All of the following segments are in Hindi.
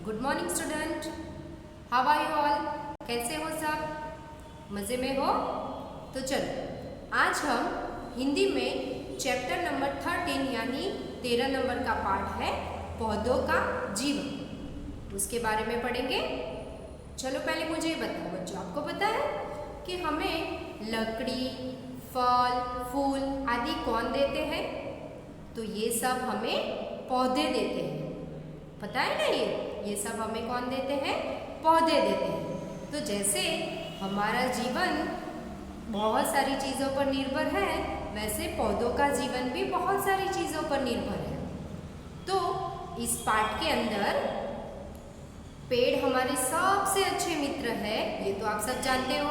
Good morning student, how are you all. कैसे हो सब? मज़े में हो? तो चलो आज हम हिंदी में चैप्टर नंबर 13 यानी 13 नंबर का पाठ है पौधों का जीवन, उसके बारे में पढ़ेंगे। चलो पहले मुझे ये बताओ बच्चों, आपको पता है कि हमें लकड़ी, फल, फूल आदि कौन देते हैं? तो ये सब हमें पौधे देते हैं। पता है ना, ये सब हमें कौन देते हैं? पौधे देते हैं। तो जैसे हमारा जीवन बहुत सारी चीज़ों पर निर्भर है, वैसे पौधों का जीवन भी बहुत सारी चीज़ों पर निर्भर है। तो इस पाठ के अंदर पेड़ हमारे सबसे अच्छे मित्र है, ये तो आप सब जानते हो,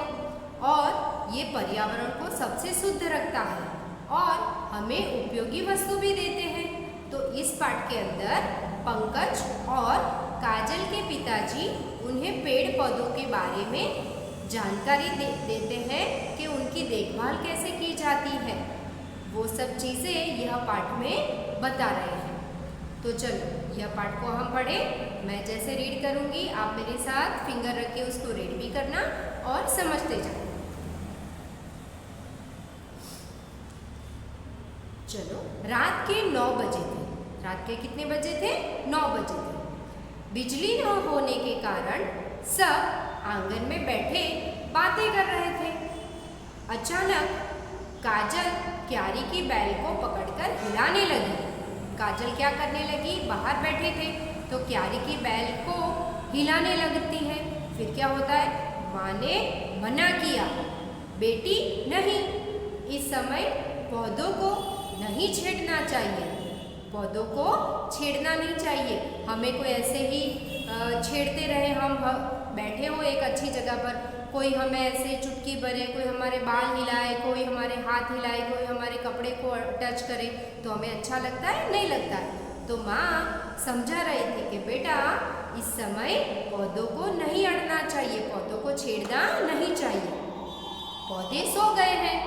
और ये पर्यावरण को सबसे शुद्ध रखता है और हमें उपयोगी वस्तु भी देते हैं। तो इस पाठ के अंदर पंकज और काजल के पिताजी उन्हें पेड़ पौधों के बारे में जानकारी देते हैं कि उनकी देखभाल कैसे की जाती है। वो सब चीज़ें यह पाठ में बता रहे हैं। तो चलो यह पाठ को हम पढ़ें। मैं जैसे रीड करूँगी आप मेरे साथ फिंगर रख के उसको रीड भी करना और समझते जाना। चलो, रात के 9 बजे थे। रात के कितने बजे थे? 9 बजे थे। बिजली न होने के कारण सब आंगन में बैठे बातें कर रहे थे। अचानक काजल क्यारी की बैल को पकड़कर हिलाने लगी। काजल क्या करने लगी? बाहर बैठे थे तो क्यारी की बैल को हिलाने लगती है। फिर क्या होता है? माँ ने मना किया, बेटी नहीं, इस समय पौधों को नहीं छेड़ना चाहिए। पौधों को छेड़ना नहीं चाहिए। हमें कोई ऐसे ही छेड़ते रहे, हम बैठे हो एक अच्छी जगह पर, कोई हमें ऐसे चुटकी भरे, कोई हमारे बाल हिलाए, कोई हमारे हाथ हिलाए, कोई हमारे कपड़े को टच करे, तो हमें अच्छा लगता है? नहीं लगता है। तो माँ समझा रही थी कि बेटा इस समय पौधों को नहीं अड़ना चाहिए, पौधों को छेड़ना नहीं चाहिए। पौधे सो गए हैं,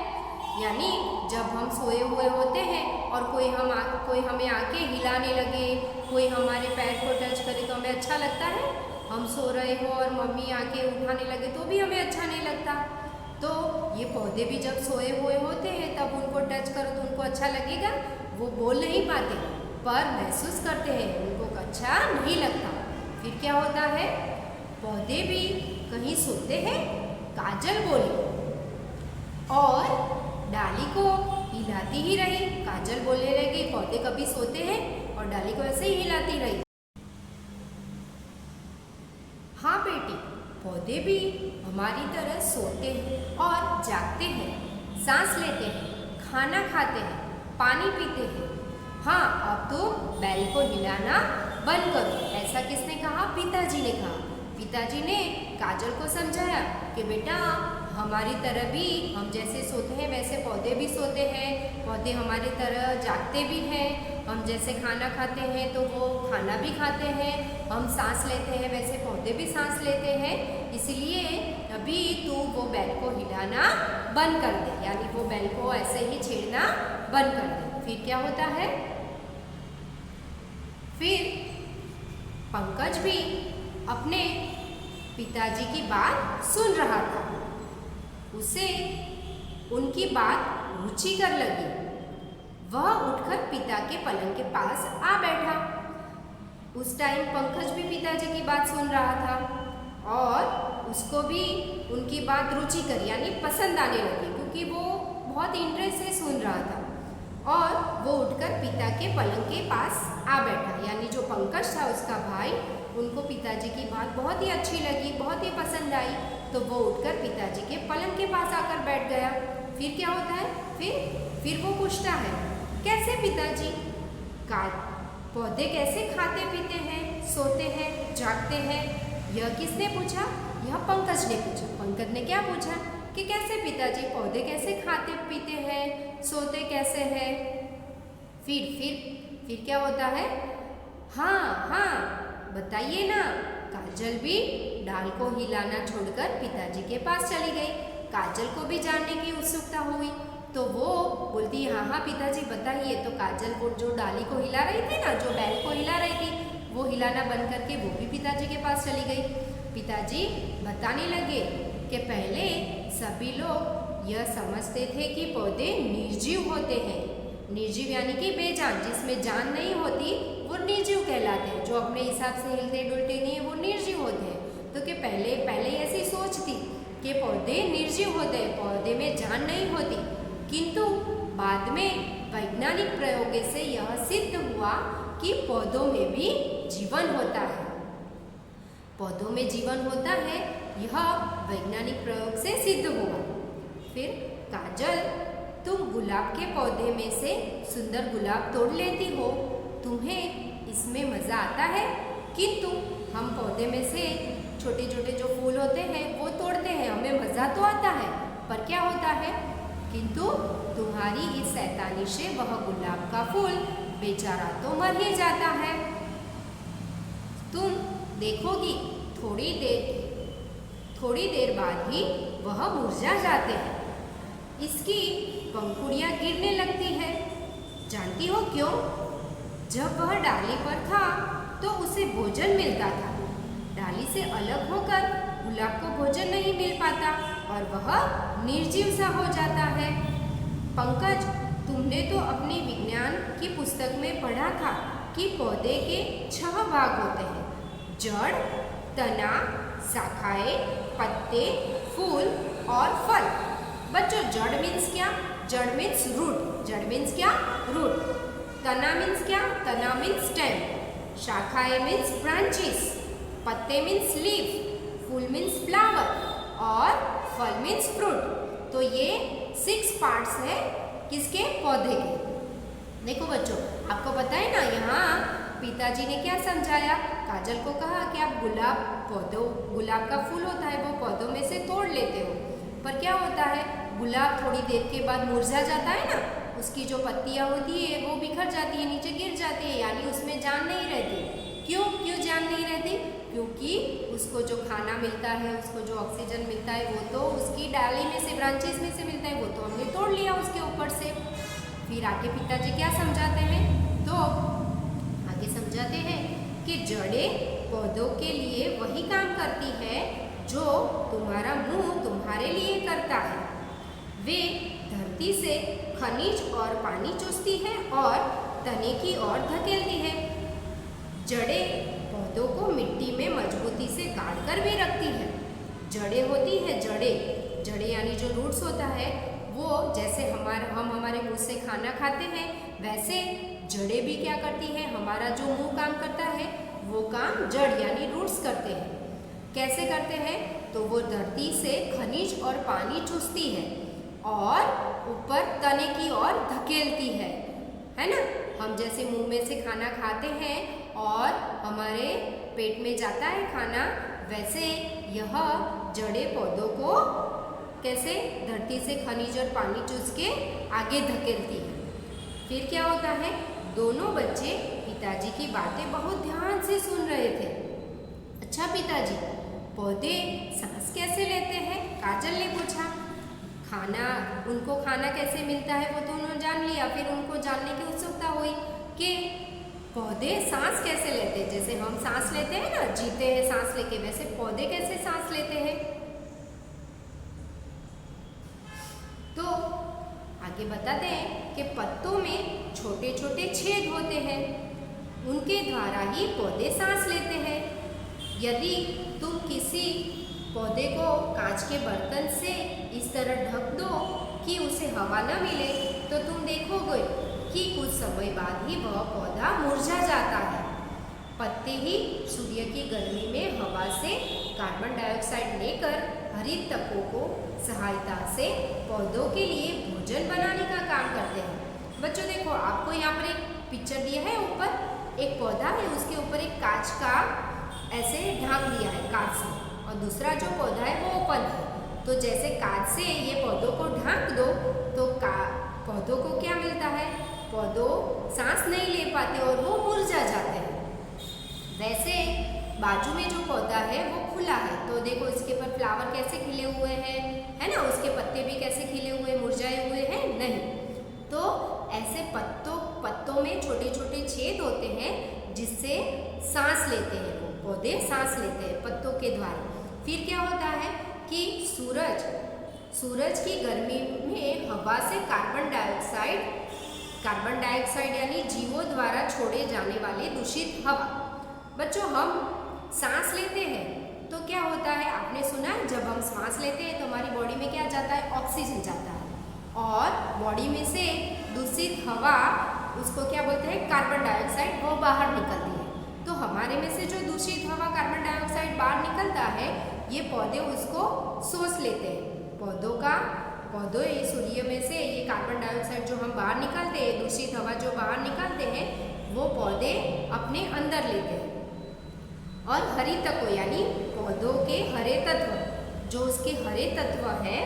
यानी जब हम सोए हुए होते हैं और कोई हमें आके हिलाने लगे, कोई हमारे पैर को टच करे तो हमें अच्छा लगता है? हम सो रहे हो और मम्मी आके उठाने लगे तो भी हमें अच्छा नहीं लगता। तो ये पौधे भी जब सोए हुए होते हैं तब उनको टच करो तो उनको अच्छा लगेगा? वो बोल नहीं पाते पर महसूस करते हैं, उनको अच्छा नहीं लगता। फिर क्या होता है? पौधे भी कहीं सोते हैं? काजल बोली और डाली को हिलाती ही रही। काजल बोलने लगी, पौधे कभी सोते हैं? और डाली को ऐसे ही हिलाती रही। हाँ बेटी, पौधे भी हमारी तरह सोते हैं और जागते हैं, सांस लेते हैं, खाना खाते हैं, पानी पीते हैं। हाँ, अब तो बैल को हिलाना बंद करो। ऐसा किसने कहा? पिताजी ने कहा। पिताजी ने काजल को समझाया कि बेटा हमारी तरह भी, हम जैसे सोते हैं वैसे पौधे भी सोते हैं, पौधे हमारी तरह जागते भी हैं। हम जैसे खाना खाते हैं तो वो खाना भी खाते हैं, हम सांस लेते हैं वैसे पौधे भी सांस लेते हैं। इसलिए अभी तू वो बैल को हिलाना बंद कर दे, यानी वो बैल को ऐसे ही छेड़ना बंद कर दे। फिर क्या होता है? फिर पंकज भी अपने पिताजी की बात सुन रहा था। उसे उनकी बात रुचिकर लगी। वह उठकर पिता के पलंग के पास आ बैठा। उस टाइम पंकज भी पिताजी की बात सुन रहा था और उसको भी उनकी बात रुचिकर यानी पसंद आने लगी, क्योंकि वो बहुत इंटरेस्ट से सुन रहा था। और वो उठकर पिता के पलंग के पास आ बैठा, यानी जो पंकज था उसका भाई, उनको पिताजी की बात बहुत ही अच्छी लगी, बहुत ही पसंद आई। तो वो उठकर पिताजी के पलंग के पास आकर बैठ गया। फिर क्या होता है? फिर वो पूछता है, कैसे पिताजी? पौधे कैसे खाते पीते हैं, सोते हैं, जागते हैं? यह किसने पूछा? यह पंकज ने पूछा। पंकज ने क्या पूछा कि कैसे पिताजी पौधे कैसे खाते पीते हैं, सोते कैसे हैं? फिर क्या होता है? हाँ बताइए ना। काजल भी डाल को हिलाना छोड़कर पिताजी के पास चली गई। काजल को भी जानने की उत्सुकता हुई तो वो बोलती, हाँ पिताजी बताइए। तो काजल वो जो डाली को हिला रही थी ना, जो बैल को हिला रही थी, वो हिला खिलाना बंद करके वो भी पिताजी के पास चली गई। पिताजी बताने लगे कि पहले सभी लोग यह समझते थे कि पौधे निर्जीव होते हैं। निर्जीव यानी कि बेजान, जिसमें जान नहीं होती वो निर्जीव कहलाते हैं। जो अपने हिसाब से हिलते डुलते नहीं है वो निर्जीव होते हैं। तो कि पहले ऐसी सोच थी कि पौधे निर्जीव होते हैं, पौधे में जान नहीं होती। किंतु बाद में वैज्ञानिक प्रयोगों से यह सिद्ध हुआ कि पौधों में भी जीवन होता है। पौधों में जीवन होता है, यह वैज्ञानिक प्रयोग से सिद्ध हुआ। फिर काजल, तुम गुलाब के पौधे में से सुंदर गुलाब तोड़ लेती हो, तुम्हें इसमें मज़ा आता है। किंतु हम पौधे में से छोटे छोटे जो फूल होते हैं वो तोड़ते हैं, हमें मज़ा तो आता है, पर क्या होता है, किंतु तुम्हारी इस शैतानी से वह गुलाब का फूल बेचारा तो मर ही जाता है। तुम देखोगी थोड़ी देर बाद ही वह मुरझा जाते हैं, इसकी पंखुड़ियाँ गिरने लगती हैं। जानती हो क्यों? जब वह डाली पर था तो उसे भोजन मिलता था, डाली से अलग होकर गुलाब को भोजन नहीं मिल पाता और वह निर्जीव सा हो जाता है। पंकज, तुमने तो अपनी विज्ञान की पुस्तक में पढ़ा था कि पौधे के 6 भाग होते हैं, जड़, तना, शाखाएं, पत्ते, फूल और फल। बच्चों, जड़ मीन्स क्या? जड़ मीन्स रूट। जड़ मीन्स क्या? रूट। तना मीन्स क्या? तना मीन्स स्टेम। शाखाएं मीन्स ब्रांचेस। पत्ते मीन्स लीफ। फूल मीन्स फ्लावर और फल मीन्स फ्रूट। तो ये 6 पार्ट्स है किसके? पौधे के। देखो बच्चों, आपको पता है ना, यहाँ पिताजी ने क्या समझाया? काजल को कहा कि आप गुलाब का फूल होता है वो पौधों में से तोड़ लेते हो, पर क्या होता है, गुलाब थोड़ी देर के बाद मुरझा जाता है ना, उसकी जो पत्तियाँ होती है वो बिखर जाती है, नीचे गिर जाती है, यानी उसमें जान नहीं रहती। क्यों जान नहीं रहती? क्योंकि उसको जो खाना मिलता है, उसको जो ऑक्सीजन मिलता है वो तो उसकी डाली में से, ब्रांचेस में से मिलता है, वो तो हमने तोड़ लिया उसके ऊपर से। फिर आगे पिताजी क्या समझाते हैं? तो आगे समझाते हैं कि जड़ें पौधों के लिए वही काम करती है जो तुम्हारा मुंह तुम्हारे लिए करता है। वे धरती से खनिज और पानी चूसती है और तने की ओर धकेलती है। जड़ें पौधों को मिट्टी में मजबूती से गाड़ कर भी रखती है। जड़ें होती है, जड़ें यानी जो रूट्स होता है, वो जैसे हम हमारे मुंह से खाना खाते हैं, वैसे जड़ें भी क्या करती हैं? हमारा जो मुंह काम करता है वो काम जड़ यानी रूट्स करते हैं। कैसे करते हैं? तो वो धरती से खनिज और पानी चूसती है और ऊपर तने की ओर धकेलती है ना। हम जैसे मुंह में से खाना खाते हैं और हमारे पेट में जाता है खाना, वैसे यह जड़ें पौधों को कैसे धरती से खनिज और पानी चूस के आगे धकेलती है। फिर क्या होता है? दोनों बच्चे पिताजी की बातें बहुत ध्यान से सुन रहे थे। अच्छा पिताजी, पौधे सांस कैसे लेते हैं? काजल ने पूछा। उनको खाना कैसे मिलता है वो तो उन्होंने जान लिया। फिर उनको जानने की उत्सुकता हुई कि पौधे सांस कैसे लेते हैं। जैसे हम सांस लेते हैं ना, जीते हैं सांस लेके, वैसे पौधे कैसे सांस लेते हैं। तो आगे बताते हैं कि पत्तों में छोटे छोटे छेद होते हैं, उनके द्वारा ही पौधे सांस लेते हैं। यदि तुम किसी पौधे को कांच के बर्तन से इस तरह ढक दो कि उसे हवा न मिले, तो तुम देखोगे कि कुछ समय बाद ही वह पौधा मुरझा जाता है। पत्ते ही सूर्य की गर्मी में हवा से कार्बन डाइऑक्साइड लेकर हरित तत्वों को सहायता से पौधों के लिए भोजन बनाने का काम करते हैं। बच्चों देखो, आपको यहाँ पर एक पिक्चर दिया है, ऊपर एक पौधा है, उसके ऊपर एक कांच का ऐसे ढांक दिया है कांच से, और दूसरा जो पौधा है वो ओपन है। तो जैसे कांच से ये पौधों को ढांक दो तो पौधों को क्या मिलता है? पौधों सांस नहीं ले पाते और वो मुरझा जाते हैं। वैसे बाजू में जो पौधा है वो खुला है, तो देखो इसके पर फ्लावर कैसे खिले हुए हैं, है ना, उसके पत्ते भी कैसे खिले हुए, मुरझाए हुए हैं नहीं। तो ऐसे पत्तों में छोटे छोटे छेद होते हैं जिससे सांस लेते हैं, वो पौधे सांस लेते हैं पत्तों के द्वारा। फिर क्या होता है कि सूरज की गर्मी में हवा से कार्बन डाइऑक्साइड यानी जीवों द्वारा छोड़े जाने वाले दूषित हवा। बच्चों, हम सांस लेते हैं तो क्या होता है, आपने सुना है जब हम सांस लेते हैं तो हमारी बॉडी में क्या जाता है, ऑक्सीजन जाता है, और बॉडी में से दूषित हवा, उसको क्या बोलते हैं, कार्बन डाइऑक्साइड, वो बाहर निकलती है। तो हमारे में से जो दूषित हवा कार्बन डाइऑक्साइड बाहर निकलता है, ये पौधे उसको सोच लेते हैं। पौधों सूर्य में से ये कार्बन डाइऑक्साइड जो हम बाहर निकालते हैं, दूषित हवा जो बाहर निकालते हैं, वो पौधे अपने अंदर लेते हैं। और हरितको यानी पौधों के हरे तत्व, जो उसके हरे तत्व है,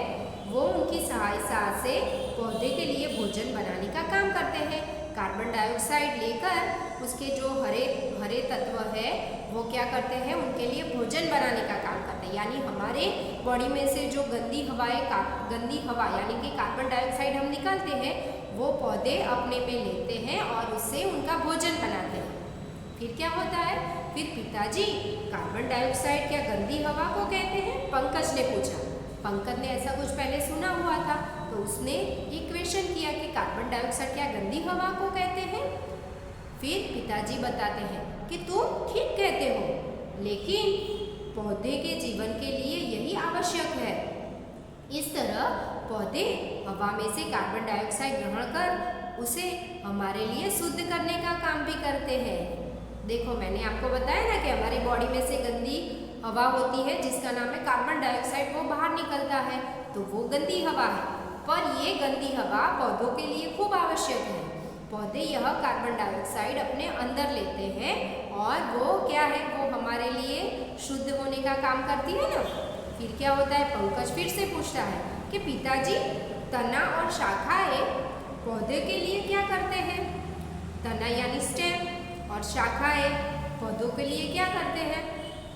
वो उनकी सहायता से पौधे के लिए भोजन बनाने का काम करते हैं। कार्बन डाइऑक्साइड लेकर उसके जो हरे तत्व है, वो क्या करते हैं, उनके लिए भोजन बनाने का काम करते हैं। यानी हमारे बॉडी में से जो गंदी हवा यानी कि कार्बन डाइऑक्साइड हम निकालते हैं, वो पौधे अपने में लेते हैं और उससे उनका भोजन बनाते हैं। फिर क्या होता है, फिर पिताजी, कार्बन डाइऑक्साइड क्या गंदी हवा को कहते हैं? पंकज ने पूछा। पंकज ने ऐसा कुछ पहले सुना हुआ था, तो उसने एक क्वेश्चन किया कि कार्बन डाइऑक्साइड क्या गंदी हवा को कहते हैं? फिर पिताजी बताते हैं कि तुम ठीक कहते हो, लेकिन पौधे के जीवन के लिए यही आवश्यक है। इस तरह पौधे हवा में से कार्बन डाइऑक्साइड ग्रहण कर उसे हमारे लिए शुद्ध करने का काम भी करते हैं। देखो, मैंने आपको बताया ना कि हमारी बॉडी में से गंदी हवा होती है जिसका नाम है कार्बन डाइऑक्साइड, वो बाहर निकलता है, तो वो गंदी हवा है। पर ये गंदी हवा पौधों के लिए खूब आवश्यक है। पौधे यह कार्बन डाइऑक्साइड अपने अंदर लेते हैं और वो क्या है, वो हमारे लिए शुद्ध होने का काम करती है ना। फिर क्या होता है, पंकज फिर से पूछता है कि पिताजी, तना और शाखाएं पौधे के लिए क्या करते हैं? तना यानी स्टेम और शाखाएं पौधों के लिए क्या करते हैं?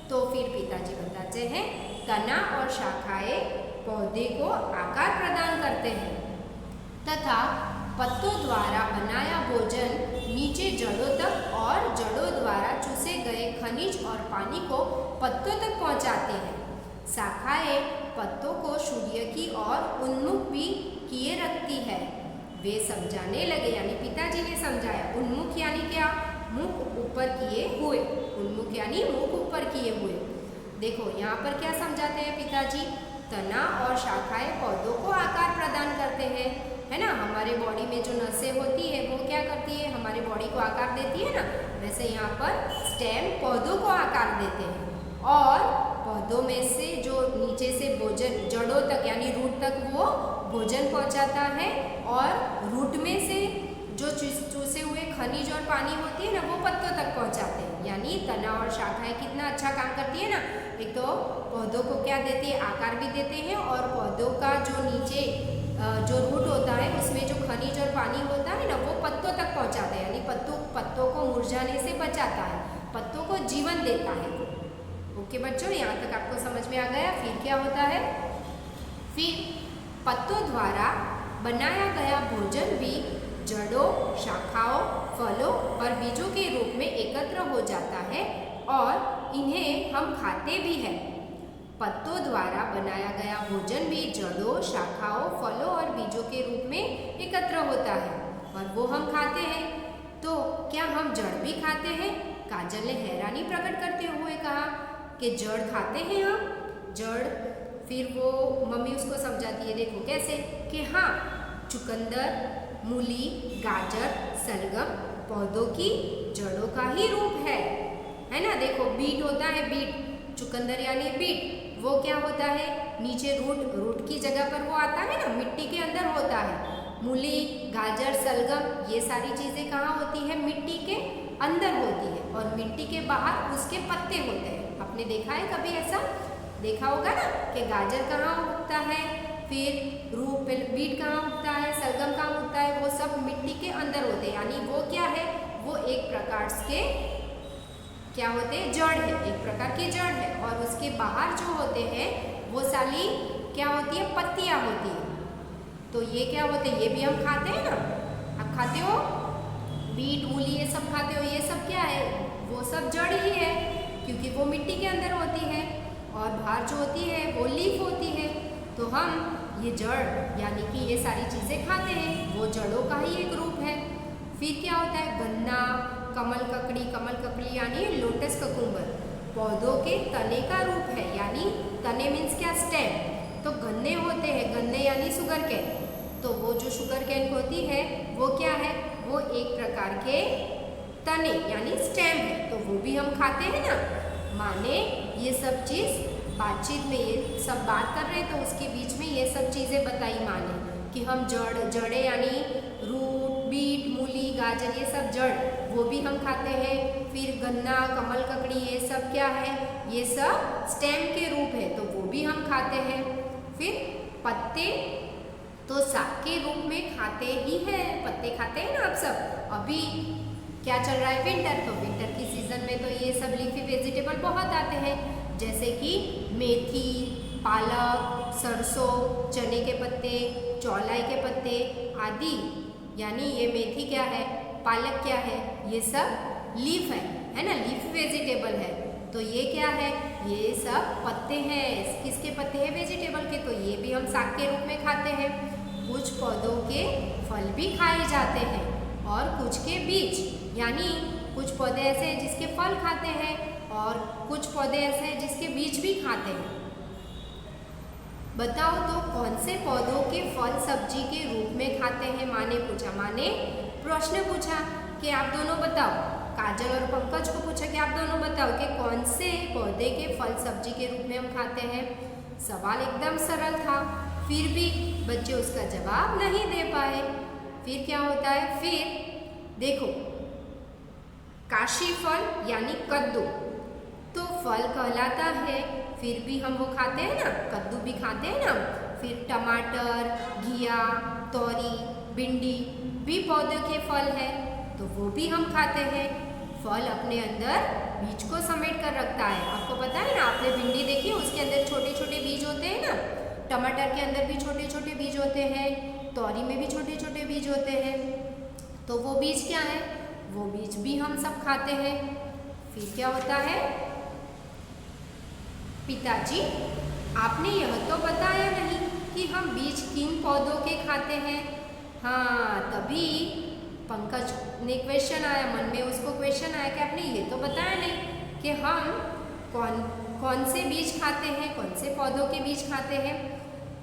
तो फिर पिताजी बताते हैं, तना और शाखाएं पौधे को आकार प्रदान करते हैं तथा पत्तों द्वारा बनाया भोजन नीचे जड़ों तक और जड़ों द्वारा चूसे गए खनिज और पानी को पत्तों तक पहुंचाते हैं। शाखाएं पत्तों को सूर्य की ओर उन्मुख भी किए रखती है। वे समझाने लगे, यानी पिताजी ने समझाया। उन्मुख यानी क्या? मुख ऊपर किए हुए। उन्मुख यानी मुख ऊपर किए हुए। देखो यहाँ पर क्या समझाते हैं पिताजी, तना और शाखाएं पौधों को आकार प्रदान करते हैं, है ना। हमारे बॉडी में जो नसें होती है वो क्या करती है, हमारी बॉडी को आकार देती है ना। वैसे यहाँ पर स्टेम पौधों को आकार देते हैं और पौधों में से जो नीचे से भोजन जड़ों तक यानी रूट तक वो भोजन पहुँचाता है, और रूट में से जो चूसे हुए खनिज और पानी होती है ना, वो पत्तों तक पहुंचाते हैं। यानी तना और शाखाएं कितना अच्छा काम करती है ना। एक तो पौधों को क्या देती है, आकार भी देते हैं, और पौधों का जो नीचे जो रूट होता है उसमें जो खनिज और पानी होता है ना, वो पत्तों तक पहुंचाता है। यानी पत्तों को मुरझाने से बचाता है, पत्तों को जीवन देता है। ओके बच्चों, यहाँ तक आपको समझ में आ गया। फिर क्या होता है, फिर पत्तों द्वारा बनाया गया भोजन भी जड़ों, शाखाओं, फलों और बीजों के रूप में एकत्र हो जाता है और इन्हें हम खाते भी हैं। पत्तों द्वारा बनाया गया भोजन भी जड़ों, शाखाओं, फलों और बीजों के रूप में एकत्र होता है और वो हम खाते हैं। तो क्या हम जड़ भी खाते हैं? काजल ने हैरानी प्रकट करते हुए कहा कि जड़ खाते हैं हम? जड़? फिर वो मम्मी उसको समझाती है, देखो कैसे, कि हाँ, चुकंदर, मूली, गाजर, शलगम पौधों की जड़ों का ही रूप है ना। देखो बीट होता है, बीट, चुकंदर यानी बीट, वो क्या होता है, नीचे रूट की जगह पर वो आता है ना, मिट्टी के अंदर होता है। मूली, गाजर, शलगम ये सारी चीज़ें कहाँ होती है, मिट्टी के अंदर होती है, और मिट्टी के बाहर उसके पत्ते होते हैं। आपने देखा है कभी ऐसा? देखा होगा ना कि गाजर कहाँ उगता है, फिर बीट कहाँ उगता है, शलगम कहाँ उगता है, वो सब मिट्टी के अंदर होते हैं। यानी वो क्या है, वो एक प्रकार के क्या होते हैं, जड़ है, एक प्रकार की जड़ है, और उसके बाहर जो होते हैं वो साली क्या होती है, पत्तियाँ होती है। तो ये क्या होते हैं, ये भी हम खाते हैं ना। आप खाते हो बीट, मूली, ये सब खाते हो। ये सब क्या है, वो वो सब जड़ ही है, क्योंकि वो मिट्टी के अंदर होती है और बाहर जो होती है वो लीफ होती है। तो हम ये जड़ यानी कि ये सारी चीज़ें खाते हैं, वो जड़ों का ही एक रूप है। फिर क्या होता है, गन्ना, कमल ककड़ी यानी लोटस ककुम्बर पौधों के तने का रूप है, यानी तने मीन्स क्या, स्टेम। तो गन्ने होते हैं, गन्ने यानी शुगर कैन। तो वो जो शुगर कैन होती है वो क्या है, वो एक प्रकार के तने यानी स्टेम है, तो वो भी हम खाते हैं ना। माने ये सब चीज़ बातचीत में ये सब बात कर रहे हैं तो उसके बीच में ये सब चीज़ें बताई माने कि हम जड़े यानी रूट, बीट, मूली, गाजर ये सब जड़ वो भी हम खाते हैं। फिर गन्ना, कमल ककड़ी ये सब क्या है, ये सब स्टेम के रूप है, तो वो भी हम खाते हैं। फिर पत्ते तो साग के रूप में खाते ही हैं, पत्ते खाते हैं ना आप सब। अभी क्या चल रहा है, विंटर, तो विंटर की सीजन में तो ये सब लीफी वेजिटेबल बहुत आते हैं, जैसे कि मेथी, पालक, सरसों, चने के पत्ते, चौलाई के पत्ते आदि। यानी ये मेथी क्या है, पालक क्या है, ये सब लीफ है ना, लीफ वेजिटेबल है। तो ये क्या है, ये सब पत्ते हैं। किसके पत्ते हैं, वेजिटेबल के। तो ये भी हम साग के रूप में खाते हैं। कुछ पौधों के फल भी खाए जाते हैं और कुछ के बीज, यानी कुछ पौधे ऐसे हैं जिसके फल खाते हैं और कुछ पौधे ऐसे हैं जिसके बीज भी खाते हैं। बताओ तो कौन से पौधों के फल सब्जी के रूप में खाते हैं। माँ ने पूछा, माँ ने प्रश्न पूछा कि आप दोनों बताओ। काजल और पंकज को पूछा कि आप दोनों बताओ कि कौन से पौधे के फल सब्जी के रूप में हम खाते हैं। सवाल एकदम सरल था, फिर भी बच्चे उसका जवाब नहीं दे पाए। फिर क्या होता है, फिर देखो, काशी फल यानी कद्दू तो फल कहलाता है, फिर भी हम वो खाते हैं ना, कद्दू भी खाते हैं ना। फिर टमाटर, घिया, तोरी, भिंडी भी पौधे के फल है, तो वो भी हम खाते हैं। फल अपने अंदर बीज को समेट कर रखता है। आपको पता है ना, आपने भिंडी देखी, उसके अंदर छोटे छोटे बीज होते हैं ना। टमाटर के अंदर भी छोटे छोटे बीज होते हैं, तोरी में भी छोटे छोटे बीज होते हैं। तो वो बीज क्या है, वो बीज भी हम सब खाते हैं। फिर क्या होता है, पिताजी आपने यह तो बताया नहीं कि हम बीज किन पौधों के खाते हैं। हाँ, तभी पंकज ने क्वेश्चन आया, मन में उसको क्वेश्चन आया कि आपने ये तो बताया नहीं कि हम कौन से बीज खाते हैं, कौन से पौधों के बीज खाते हैं।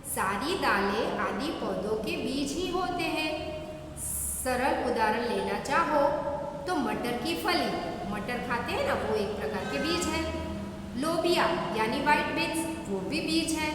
सारी दालें आदि पौधों के बीज ही होते हैं। सरल उदाहरण लेना चाहो तो मटर की फली, मटर खाते हैं ना, वो एक प्रकार के बीज है। लोबिया यानी व्हाइट बीन्स, वो भी बीज है।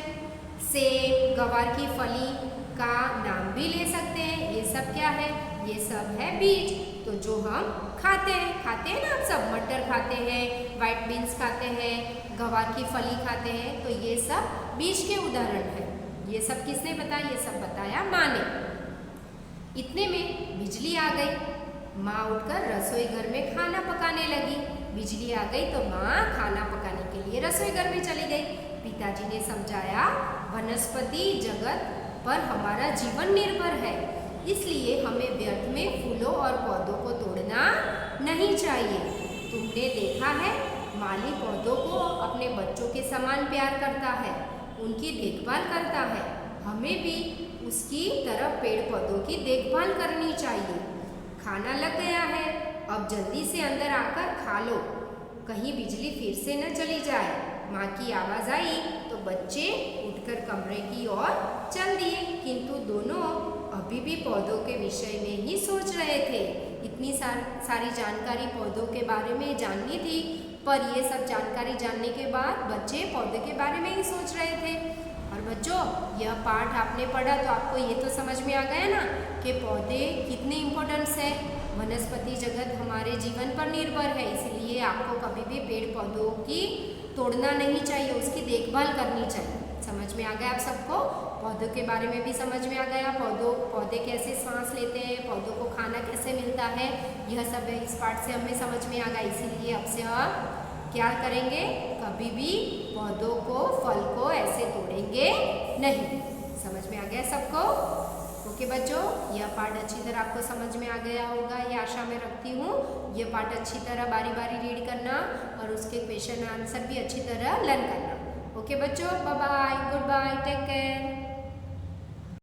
सेब, गवार की फली का नाम भी ले सकते हैं। ये सब क्या है, ये सब है बीज। तो जो हम खाते हैं ना आप सब, मटर खाते हैं, व्हाइट बीन्स खाते हैं, गवार की फली खाते हैं, तो ये सब बीज के उदाहरण है। ये सब किसने बताया, ये सब बताया माँ ने। इतने में बिजली आ गई। माँ उठकर रसोई घर में खाना पकाने लगी। बिजली आ गई तो माँ खाना पकाने के लिए रसोई घर में चली गई। पिताजी ने समझाया, वनस्पति जगत पर हमारा जीवन निर्भर है, इसलिए हमें व्यर्थ में फूलों और पौधों को तोड़ना नहीं चाहिए। तुमने देखा है, माली पौधों को अपने बच्चों के समान प्यार करता है, उनकी देखभाल करता है। हमें भी उसकी तरह पेड़ पौधों की देखभाल करनी चाहिए। खाना लग गया है, अब जल्दी से अंदर आकर खा लो, कहीं बिजली फिर से न चली जाए। माँ की आवाज़ आई तो बच्चे उठकर कमरे की ओर चल दिए, किंतु दोनों अभी भी पौधों के विषय में ही सोच रहे थे। इतनी सारी जानकारी पौधों के बारे में जाननी थी, पर ये सब जानकारी जानने के बाद बच्चे पौधे के बारे में ही सोच रहे थे। और बच्चों, यह पाठ आपने पढ़ा तो आपको ये तो समझ में आ गया ना कि पौधे कितने इम्पोर्टेंस है। वनस्पति जगत हमारे जीवन पर निर्भर है, इसलिए आपको कभी भी पेड़ पौधों की तोड़ना नहीं चाहिए, उसकी देखभाल करनी चाहिए। समझ में आ गया आप सबको? पौधों के बारे में भी समझ में आ गया, पौधे कैसे सांस लेते हैं, पौधों को खाना कैसे मिलता है, यह सब इस पाठ से हमें समझ में आ गया। इसीलिए अब से हम क्या करेंगे, कभी भी पौधों को, फल को ऐसे तोड़ेंगे नहीं। समझ में आ गया सबको? ओके बच्चों, यह पार्ट अच्छी तरह आपको समझ में आ गया होगा, ये आशा मैं रखती हूँ। ये पार्ट अच्छी तरह बारी बारी रीड करना और उसके क्वेश्चन आंसर भी अच्छी तरह लर्न करना। ओके बच्चों, bye bye, good bye, take care.